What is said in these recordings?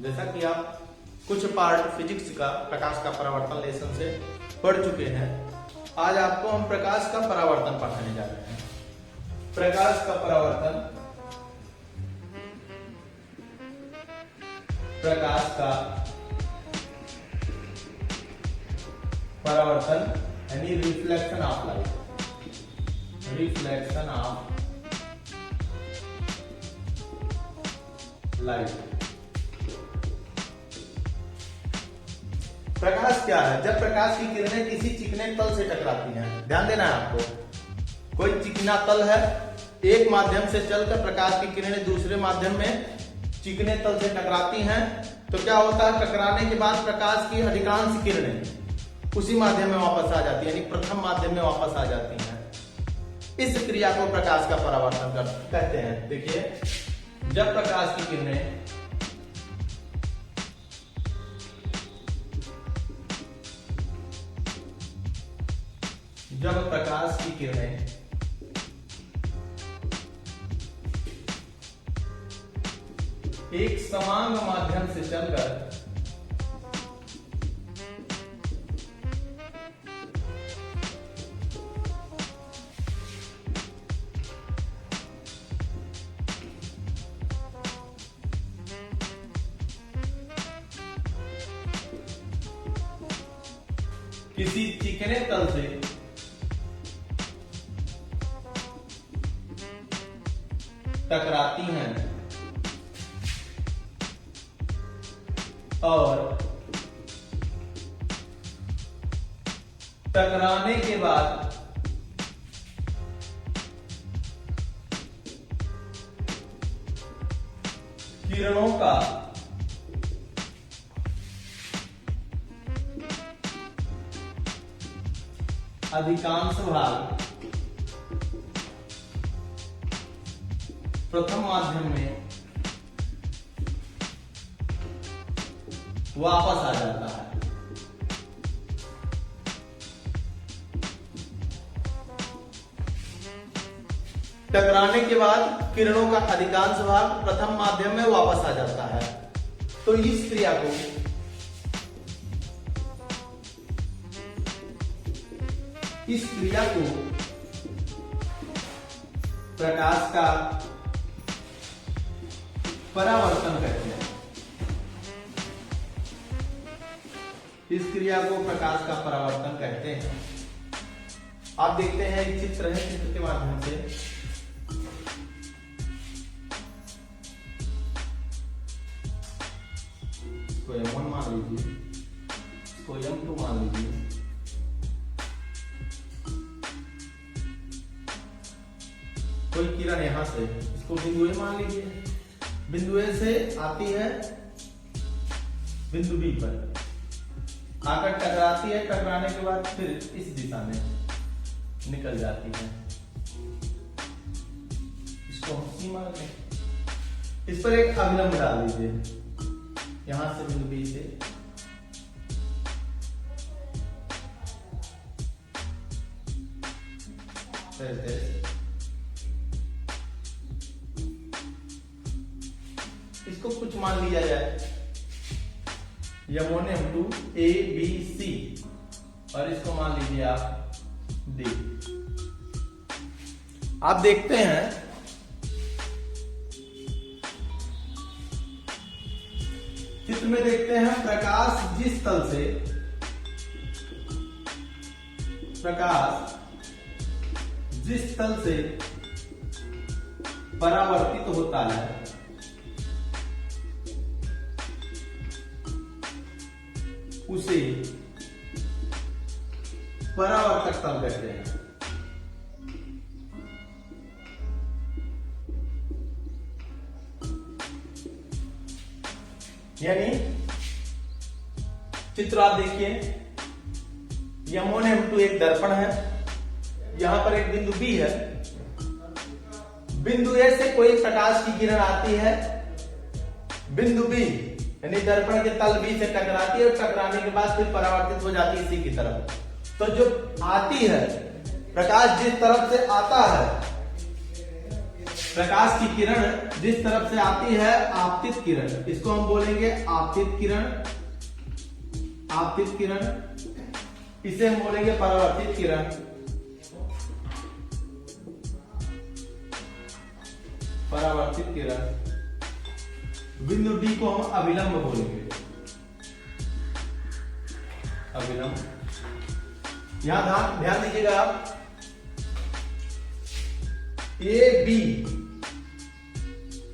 जैसा कि आप कुछ पार्ट फिजिक्स का प्रकाश का परावर्तन लेसन से पढ़ चुके हैं, आज आपको हम प्रकाश का परावर्तन पढ़ाने जा रहे हैं। प्रकाश का परावर्तन, प्रकाश का परावर्तन यानी reflection of light, reflection of light. प्रकाश क्या है? जब प्रकाश की किरणें किसी चिकने तल से टकराती हैं, ध्यान देना है आपको, कोई चिकना तल है, एक माध्यम से चलकर प्रकाश की किरणें दूसरे माध्यम में चिकने तल से टकराती हैं, तो क्या होता है, टकराने के बाद प्रकाश की अधिकांश किरणें उसी माध्यम में वापस आ जाती है, यानी प्रथम माध्यम में वापस आ जाती हैं। इस क्रिया को प्रकाश का परावर्तन कहते हैं। देखिए, जब प्रकाश की किरणें एक समान माध्यम से चलकर किसी चिकने तल से टकराती हैं और टकराने के बाद किरणों का अधिकांश भाग प्रथम माध्यम में वापस आ जाता है। टकराने के बाद किरणों का अधिकांश भाग प्रथम माध्यम में वापस आ जाता है। तो इस क्रिया को प्रकाश का परावर्तन कहते हैं। इस क्रिया को प्रकाश का परावर्तन कहते हैं। आप देखते हैं एक चित्र है, चित्र के माध्यम से इसको M1 मान लीजिए, इसको M2 मान लीजिए। कोई किरण यहां से, इसको बिंदु ए मान लीजिए, बिंदु ए से आती है बिंदु बी पर, आकर टकराती है, टकराने के बाद फिर इस दिशा में निकल जाती है। इसको हम सी मान लें। इस पर एक अभिलंब डाल दीजिए, यहां से बिंदु बी से इसको कुछ मान लिया जाए M1 M2 A B C और इसको मान लीजिए आप D। आप देखते हैं चित्र में देखते हैं प्रकाश जिस तल से परावर्तित होता है उसे परावर्तक तल कहते हैं। यानी चित्र आप देखिए, M1 M2 एक दर्पण है, यहां पर एक बिंदु B है, बिंदु A से कोई प्रकाश की किरण आती है, बिंदु B यानी दर्पण के तल B से टकराती है और टकराने के बाद फिर परावर्तित हो जाती है इसी की तरफ। तो जो आती है, प्रकाश जिस तरफ से आता है प्रकाश की किरण जिस तरफ से आती है आपतित किरण, इसको हम बोलेंगे आपतित किरण, आपतित किरण। इसे हम बोलेंगे परावर्तित किरण, परावर्तित किरण। बिंदु डी को हम अभिलंब बोलेंगे, अभिलंब। यहां ध्यान दीजिएगा आप, ए बी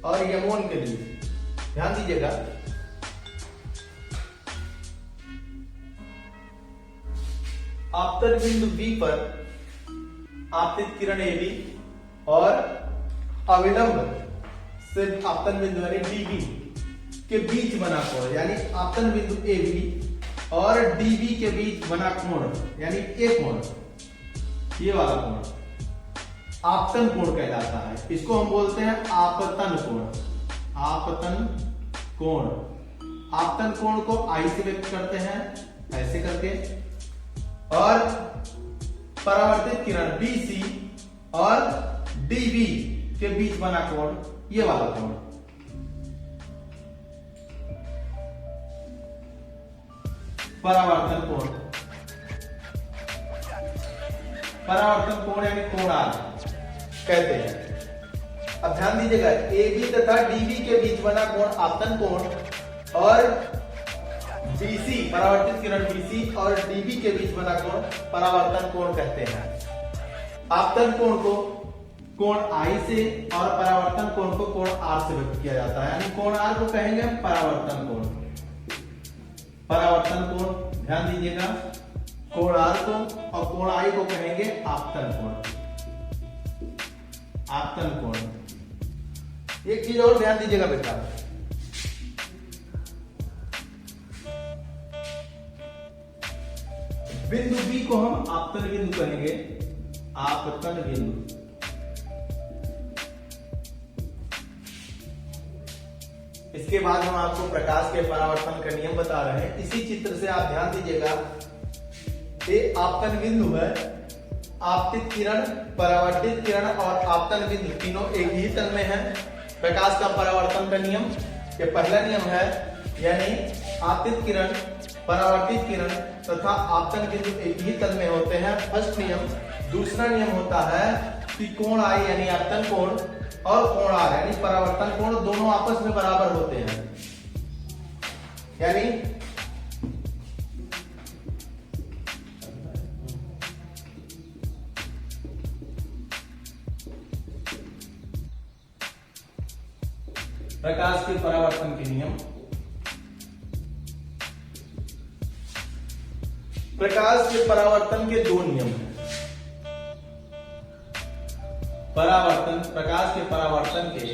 और यमोन के बीच ध्यान दीजिएगा, आपतन बिंदु बी पर आपतित किरण ए बी और अविलंब से आपतन बिंदु यानी डीबी के बीच बना कोण, यानी आपतन बिंदु ए बी और डीबी के बीच बना कोण यानी ए कोण, ये वाला कोण आपतन कोण कहलाता है। इसको हम बोलते हैं आपतन कोण, आपतन कोण। आपतन कोण को आई से व्यक्त करते हैं ऐसे करके, और परावर्तित किरण BC और DB के बीच बना कोण ये वाला कोण। परावर्तन कोण, परावर्तन कोण यानी कोणाल कहते हैं। अब ध्यान दीजिएगा, AB तथा DB के बीच बना कोण आपतन कोण और BC परावर्तित किरण BC और DB के बीच बना कोण परावर्तन कोण कहते हैं। आपतन कोण को कोण I से और परावर्तन कोण को कोण R से व्यक्त किया जाता है, यानी कोण R को कहेंगे हम परावर्तन कोण, परावर्तन कोण। ध्यान दीजिएगा, कोण R को और कोण I को कहेंगे आपतन कोण, आपतन कोण। एक चीज और ध्यान दीजिएगा बेटा, बिंदु बी को हम आपतन बिंदु कहेंगे, आपतन बिंदु। इसके बाद हम आपको प्रकाश के परावर्तन का नियम बता रहे हैं। इसी चित्र से आप ध्यान दीजिएगा, ये आपतन बिंदु है, आपतित किरण, परावर्तित किरण और आपतन बिंदु तीनों एक ही तल में है। प्रकाश का परावर्तन का नियम ये पहला नियम है, यानी आपतित किरण, परावर्तित किरण तथा आपतन बिंदु एक ही तल में होते हैं, फर्स्ट नियम। दूसरा नियम होता है कि कोण I यानी आपतन कोण और कोण R यानी परावर्तन कोण दोनों आपस में बराबर होते हैं, यानी प्रकाश के परावर्तन के नियम। प्रकाश के परावर्तन के दो नियम हैं। परावर्तन, प्रकाश के परावर्तन के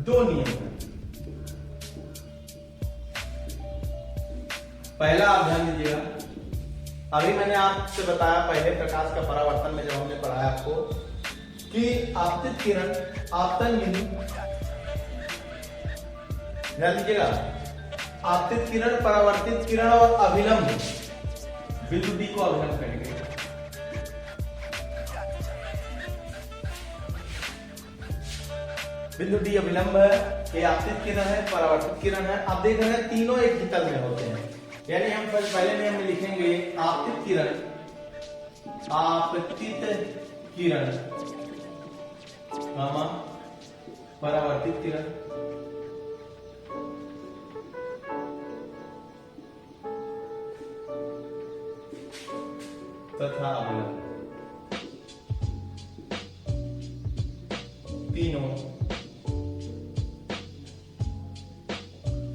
दो नियम हैं। पहला आप ध्यान दीजिएगा, अभी मैंने आपसे बताया पहले प्रकाश का परावर्तन में जब हमने पढ़ाया आपको कि आपतित किरण, आपतन बिंदु, ध्यान दीजिएगा, आपतित किरण, परावर्तित किरण और अभिलंब, बिंदु डी को अभिलंब कहेंगे। बिंदु डी अभिलंब है, ये आपतित किरण है, परावर्तित किरण है। आप देख रहे हैं तीनों एक ही तल में होते हैं, यानी हम पहले नियम में लिखेंगे आपतित किरण, आपतित किरण, परावर्तित किरण तथा अभिलंब, तीनों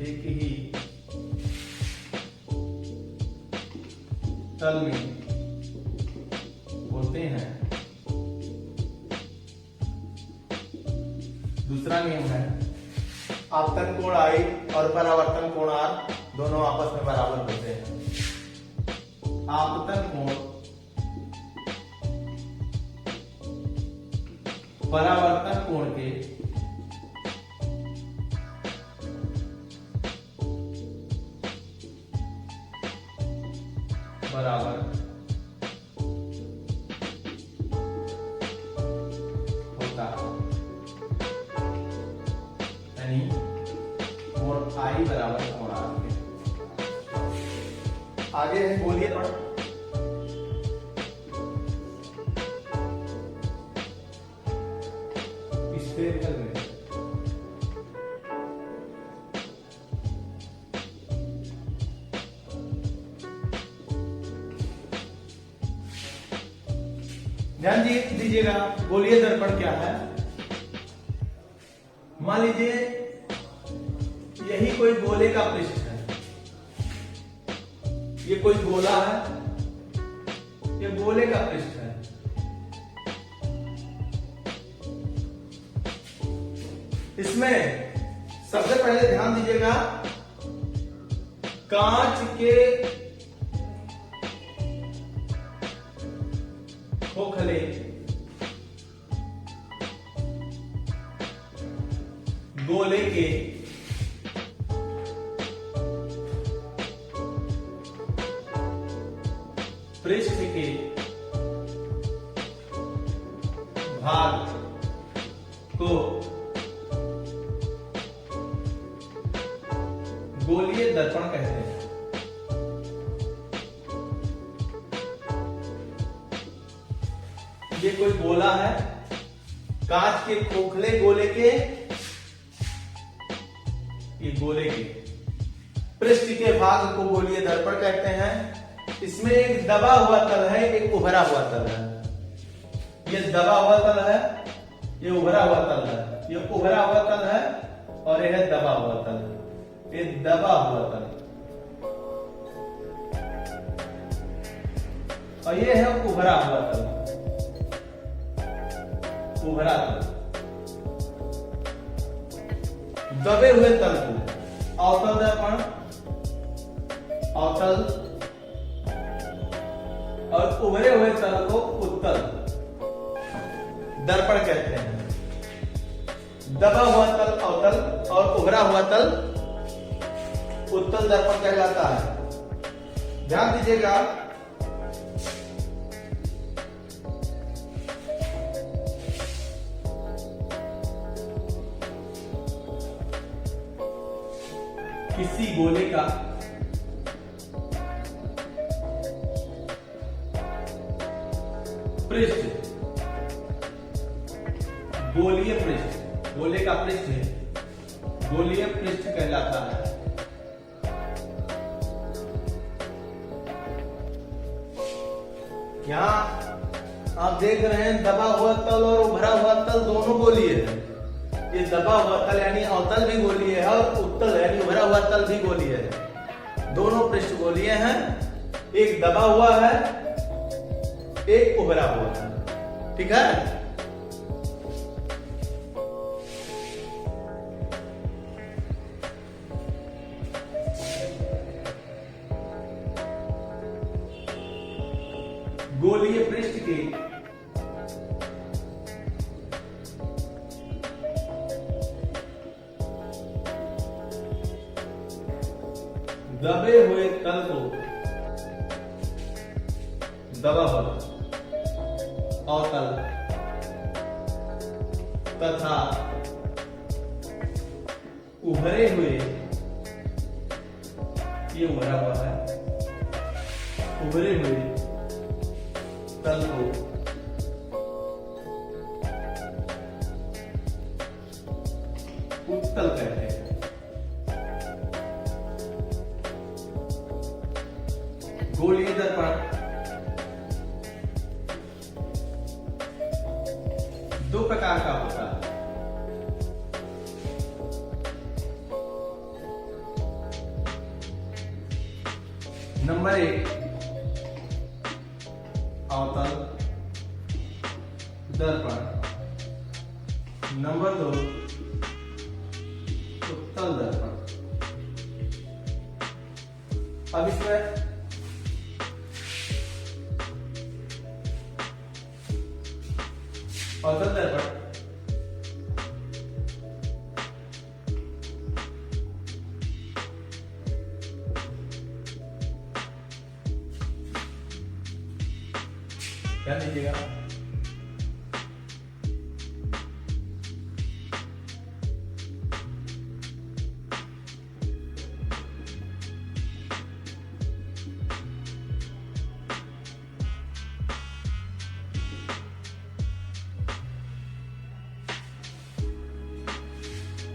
एक ही तल में होते हैं। दूसरा नियम है आपतन कोण I और परावर्तन कोण R दोनों आपस में बराबर होते हैं। आपतन कोण, परावर्तन कोण के बराबर I बराबर कोण R के। आगे है, बोलिए थोड़ा। स्फेरिकल में ध्यान दीजिएगा, बोलिए दर्पण क्या है। मान लीजिए यही कोई गोले का पृष्ठ है, ये कोई गोला है, ये गोले का पृष्ठ है। इसमें सबसे पहले ध्यान दीजिएगा, कांच के खोखले गोले के पृष्ठ के भाग को गोलीय दर्पण कहते हैं। ये कोई गोला है, कांच के खोखले गोले के, ये गोले के पृष्ठ के भाग को गोलीय दर्पण कहते हैं। इसमें एक दबा हुआ तल है, एक उभरा हुआ तल है। ये दबा हुआ तल है, ये उभरा हुआ तल है। ये उभरा हुआ तल है और यह दबा हुआ तल। ये दबा हुआ तल और ये है उभरा हुआ तल। उभरा तल, दबे हुए तल को अवतल दर्पण, अवतल, और उभरे हुए तल को उत्तल दर्पण कहते हैं। दबा हुआ तल अवतल और उभरा हुआ तल उत्तल दर्पण कहलाता है। ध्यान दीजिएगा, किसी गोले का पृष्ठ, गोलीय पृष्ठ, गोले का पृष्ठ गोलीय पृष्ठ कहलाता है। यहां आप देख रहे हैं दबा हुआ तल और उभरा हुआ तल दोनों गोलीय है। ये दबा हुआ तल यानी अवतल भी गोलीय है और उत्तल यानी उभरा हुआ तल भी गोलीय है। दोनों पृष्ठ गोलीय हैं, एक दबा हुआ है, एक उभरा हुआ है। ठीक है, गोलीय पृष्ठ के दबे हुए तल को दबा हुआ अवतल तथा उभरे हुए, ये उभरा हुआ है, उभरे हुए तल को उत्तल कहते हैं। गोलीय दर्पण दो प्रकार का होता है। नंबर 1 अवतल दर्पण, नंबर 2 उत्तल दर्पण। अब इसमें अवतल दर्पण क्या लीजिएगा,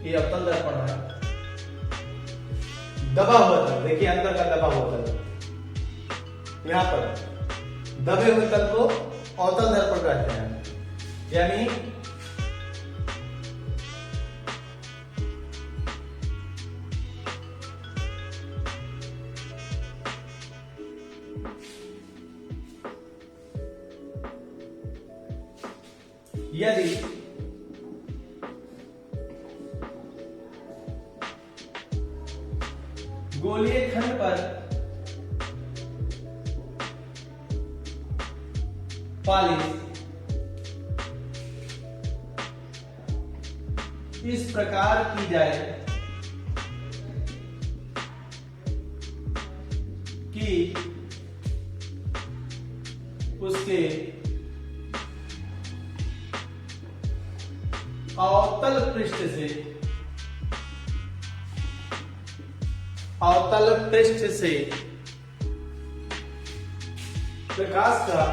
ये अवतल दर्पण है। दबा हुआ तल, देखिए अंदर का दबा हुआ तल, यहां पर दबे हुए तल को अवतल दर्पण कहते हैं। यानी यदि गोलीय खंड पर पालिश इस प्रकार की जाए कि उसके अवतल पृष्ठ से प्रकाश का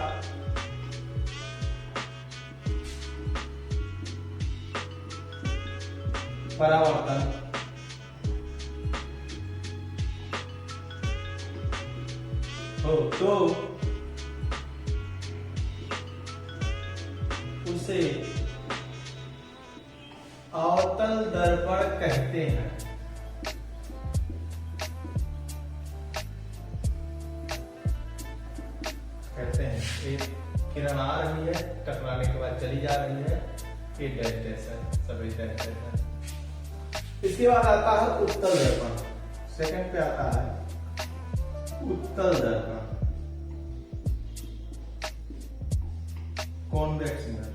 परावर्तन हो तो उसे अवतल दर्पण कहते हैं। एक किरण आ रही है, टकराने के बाद चली जा रही है, ये डैश डैश है, सभी डैश डैश है। इसके बाद आता है उत्तल दर्पण, सेकंड पे आता है उत्तल दर्पण, कॉन्वेक्स मिरर।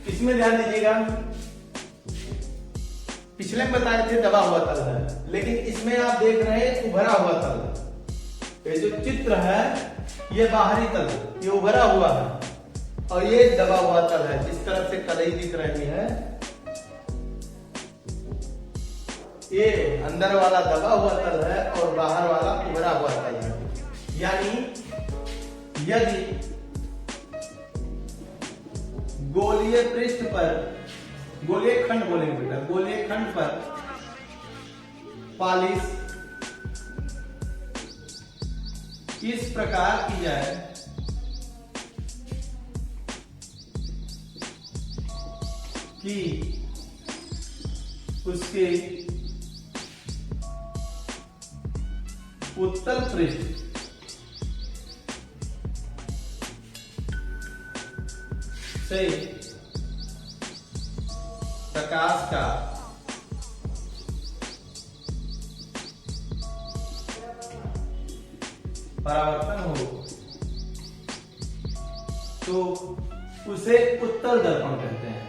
इसमें ध्यान दीजिएगा, पिछले में बताए थे दबा हुआ तल है, लेकिन इसमें आप देख रहे हैं उभरा हुआ तल। ये जो चित्र है ये बाहरी तल, ये उभरा हुआ है, और ये दबा हुआ तल है। जिस तरफ से कलई दिख रही है ये अंदर वाला दबा हुआ तल है और बाहर वाला उभरा हुआ तल है। यानी यदि गोलीय पृष्ठ पर, गोलीय खंड बोलेंगे बेटा, गोलीय खंड पर पालिश इस प्रकार की जाए कि उसके उत्तल पृष्ठ से प्रकाश का परावर्तन हो तो उसे उत्तल दर्पण कहते हैं।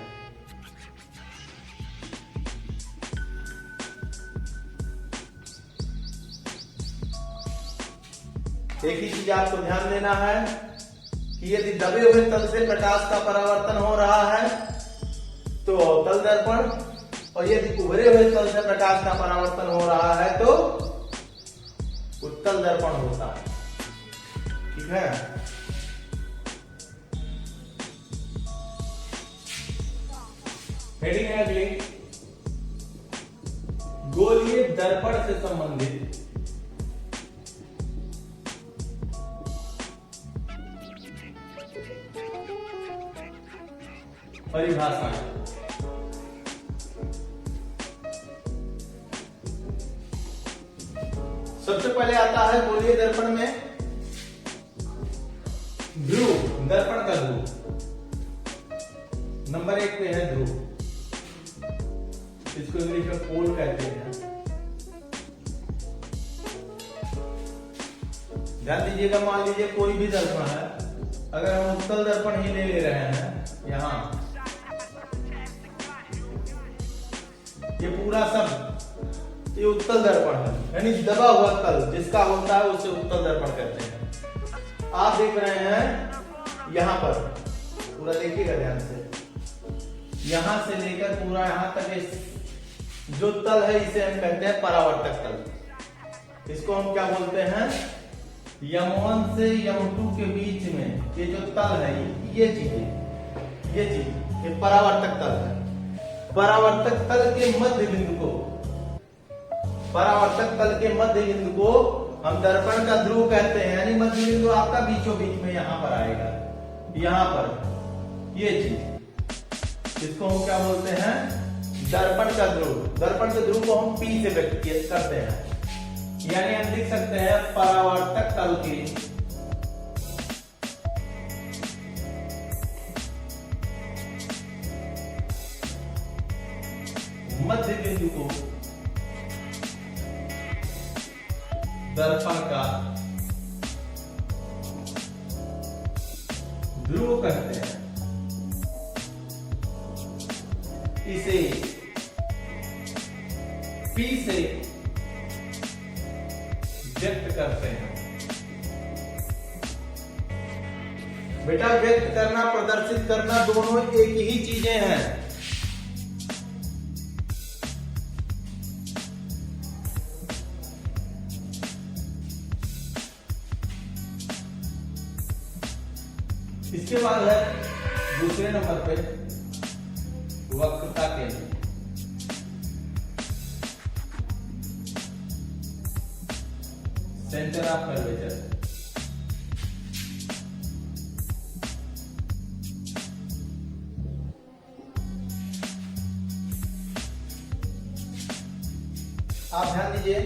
एक ही चीज आपको ध्यान देना है कि यदि दबे हुए तल से प्रकाश का परावर्तन हो रहा है तो अवतल दर्पण, और यदि उभरे हुए तल से प्रकाश का परावर्तन हो रहा है तो उत्तल दर्पण होता है। ठीक है, हेडिंग है अगली, गोलीय दर्पण से संबंधित परिभाषाएं। सबसे पहले आता है गोलीय दर्पण में ध्रुव, दर्पण का ध्रुव। नंबर 1 पे है ध्रुव, इसको इंग्लिश में पोल कहते हैं। ध्यान दीजिएगा, मान लीजिए कोई भी दर्पण है, अगर हम उत्तल दर्पण ही ले रहे हैं, यहां ये पूरा सब ये उत्तल दर्पण है, यानी दबा हुआ तल जिसका होता है उसे उत्तल दर्पण कहते हैं। आप देख रहे हैं यहां पर, पूरा देखिएगा ध्यान से, यहां से लेकर पूरा यहां तक जो तल है इसे हम कहते हैं परावर्तक तल। इसको हम क्या बोलते हैं, M1 से M2 के बीच में ये जो तल है, ये परावर्तक तल है। परावर्तक तल के मध्य बिंदु को, परावर्तक तल के मध्य बिंदु को हम दर्पण का ध्रुव कहते हैं, यानी मध्य बिंदु आपका बीचों बीच में यहां पर आएगा, यहां पर ये चीज, इसको हम क्या बोलते हैं, दर्पण का ध्रुव। दर्पण के ध्रुव को हम P से व्यक्त करते हैं, यानी हम लिख सकते हैं परावर्तक तल के मध्य बिंदु को दर्पण का ध्रुव कहते हैं। इसे P से व्यक्त करते हैं। बेटा, व्यक्त करना, प्रदर्शित करना दोनों एक ही चीजें हैं। इसके बाद है दूसरे नंबर पे वक्रता केंद्र। Centre of curvature. आप ध्यान दीजिए,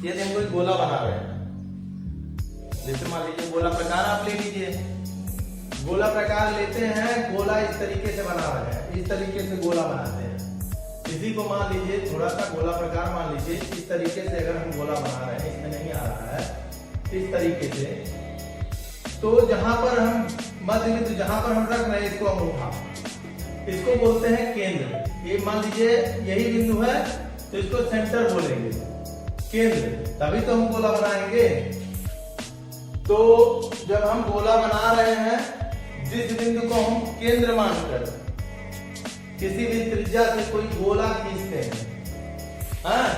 यदि हम कोई गोला बना रहे हैं, जैसे मान लीजिए गोला प्रकार आप ले लीजिए, गोला प्रकार लेते हैं, गोला इस तरीके से बना रहे हैं, इस तरीके से गोला बनाते हैं। इसी को मान लीजिए, थोड़ा सा गोला प्रकार मान लीजिए, इस तरीके से अगर हम गोला बना रहे हैं, इसमें नहीं आ रहा है, इस तरीके से, तो जहां पर हम मध्य बिंदु जहां पर हम रख रहे हैं इसको अंगूठा, इसको बोलते हैं केंद्र। ये मान लीजिए यही बिंदु है, तो इसको सेंटर बोलेंगे, केंद्र, तभी तो हम गोला बनाएंगे। तो जब हम गोला बना रहे हैं, जिस बिंदु को हम केंद्र मानकर किसी भी त्रिज्या से कोई गोला खींचते हैं, हाँ,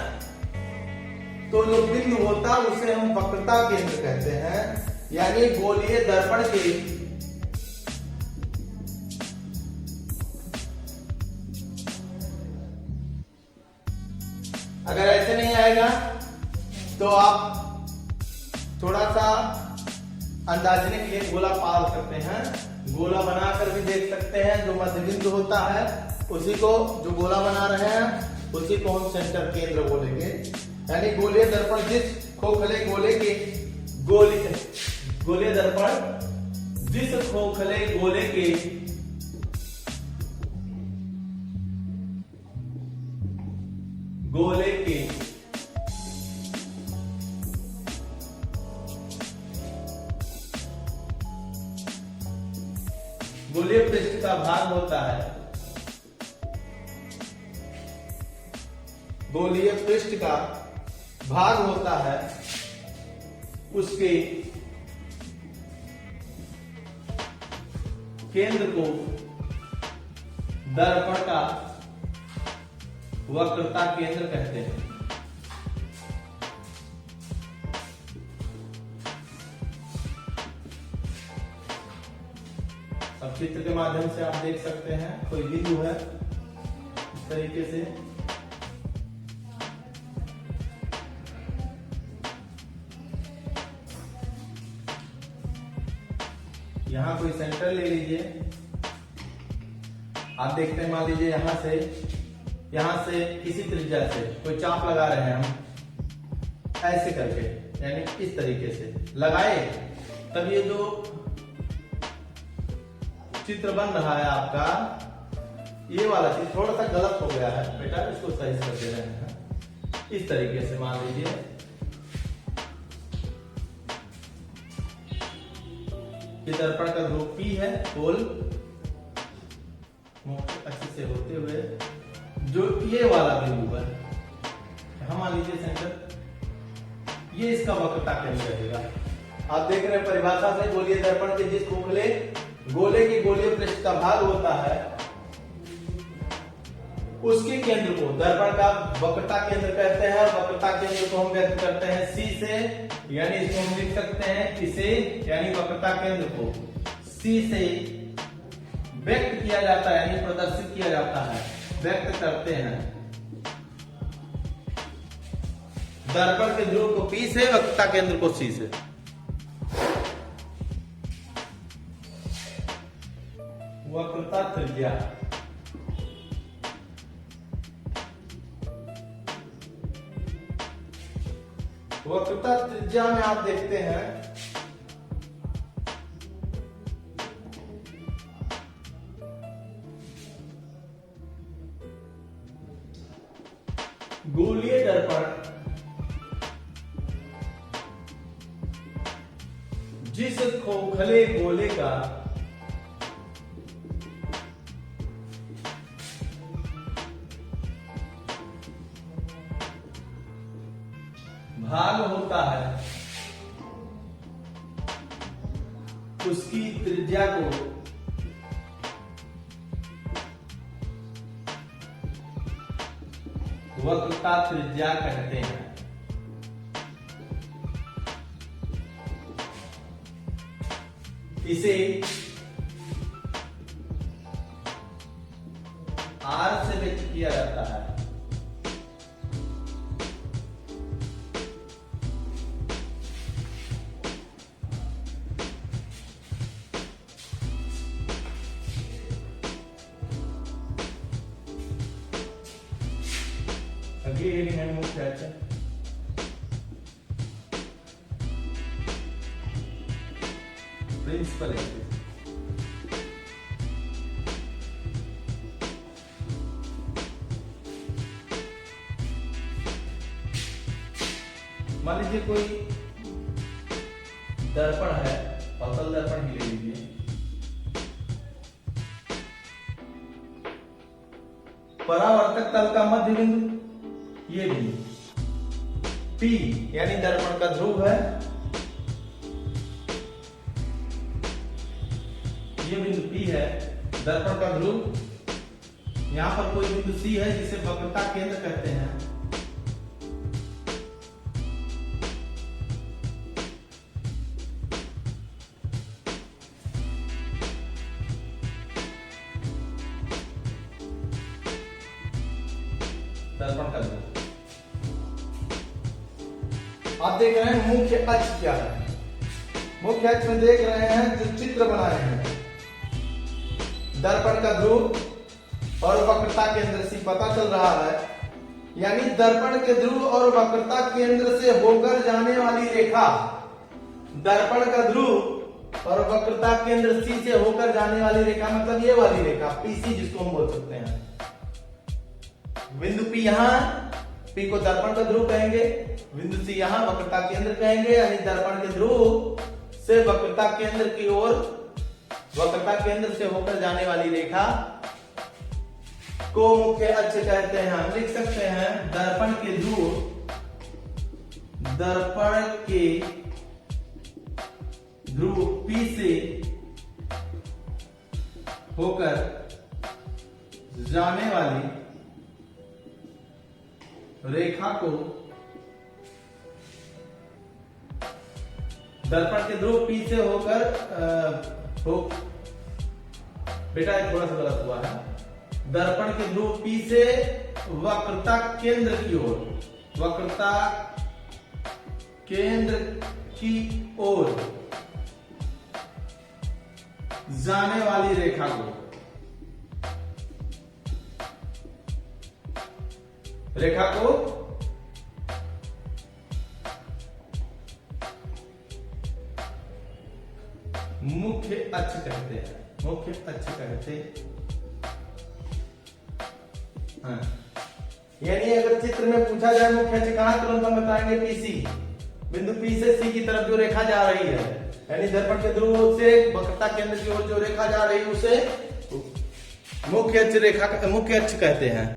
तो जो बिंदु होता है उसे हम वक्रता केंद्र कहते हैं, यानी गोलीय दर्पण के अगर ऐसे नहीं आएगा तो आप थोड़ा सा अंदाजने के लिए गोला पाल सकते हैं, गोला बनाकर भी देख सकते हैं। जो मध्य बिंदु होता है उसी को, जो गोला बना रहे हैं उसी को हम सेंटर केंद्र बोलेंगे। यानी गोलीय दर्पण जिस खोखले गोले के गोलीय दर्पण जिस खोखले गोले के गोलीय पृष्ठ का भाग होता है, गोलीय पृष्ठ का भाग होता है, उसके केंद्र को दर्पण का वक्रता केंद्र कहते हैं। अब चित्र के माध्यम से आप देख सकते हैं, कोई बिंदु है इस तरीके से, यहां कोई सेंटर ले लीजिए, आप देखते हैं, मान लीजिए यहां से किसी त्रिज्या से कोई चाप लगा रहे हैं हम, ऐसे करके, यानी इस तरीके से लगाए, तब ये जो चित्र बन रहा है आपका, ये वाला चीज थोड़ा सा गलत हो गया है बेटा, इसको सही कर दे रहे हैं। इस तरीके से मान लीजिए ये दर्पण का ध्रुव P है, पोल अच्छे से होते हुए जो ये वाला बिंदु है, हम मान लीजिए सेंटर, ये इसका वक्रता केंद्र रहेगा। आप देख रहे हैं परिभाषा से, गोलीय दर्पण के जिस गोले की गोलीय पृष्ठ का भाग होता है, उसके केंद्र को दर्पण का वक्रता केंद्र कहते हैं। वक्रता केंद्र को हम व्यक्त करते हैं C से, यानी इसको हम लिख सकते हैं इसे, यानी वक्रता केंद्र को C से व्यक्त किया जाता है, यानी प्रदर्शित किया जाता है, व्यक्त करते हैं। दर्पण के ध्रुव को P से, वक्रता केंद्र को C से। वक्रता त्रिज्या, वक्रता त्रिज्या में आप देखते हैं गोलीय दर्पण जिस खोखले गोले का भाग होता है, उसकी त्रिज्या को वक्रता त्रिज्या कहते हैं। इसे R से व्यक्त किया जाता है। अगली हेडिंग है मुख्य अक्ष। Principal axis. मान लीजिए कोई दर्पण है, अवतल दर्पण ही ले लीजिए। परावर्तक तल का मध्य बिंदु ये बिंदु P, यानी दर्पण का ध्रुव है, ये बिंदु P है, दर्पण का ध्रुव। यहां पर कोई बिंदु C है जिसे वक्रता केंद्र कहते हैं। दर्पण का ध्रुव आप देख रहे हैं। मुख्य अक्ष क्या है? मुख्य अक्ष में देख रहे हैं जो चित्र बनाए हैं, दर्पण का ध्रुव और वक्रता केंद्र से पता चल रहा है, यानी दर्पण के ध्रुव और वक्रता केंद्र से होकर जाने वाली रेखा, दर्पण का ध्रुव और वक्रता केंद्र C से होकर जाने वाली रेखा, मतलब ये वाली रेखा PC जिसको हम बोल सकते हैं। बिंदु P यहां, P को दर्पण का ध्रुव कहेंगे, बिंदु C यहां वक्रता केंद्र कहेंगे, यानी दर्पण के ध्रुव से वक्रता केंद्र की ओर, वक्रता केंद्र से होकर जाने वाली रेखा को मुख्य अक्ष कहते हैं। हम लिख सकते हैं दर्पण के ध्रुव, दर्पण के ध्रुव P से होकर जाने वाली रेखा को, दर्पण के ध्रुव P से होकर बेटा थोड़ा सा गलत हुआ है, दर्पण के ध्रुव P से वक्रता केंद्र की ओर, वक्रता केंद्र की ओर जाने वाली रेखा को रेखा को मुख्य अक्ष कहते हैं, मुख्य अक्ष कहते हैं। यानी अगर चित्र में पूछा जाए मुख्य अक्ष कहां, तुरंत हम बताएंगे पीसी, बिंदु पी से सी की तरफ जो रेखा जा रही है, यानी दर्पण के ध्रुव से वक्रता केंद्र की ओर जो रेखा जा रही है उसे मुख्य अक्ष रेखा, मुख्य अक्ष कहते हैं।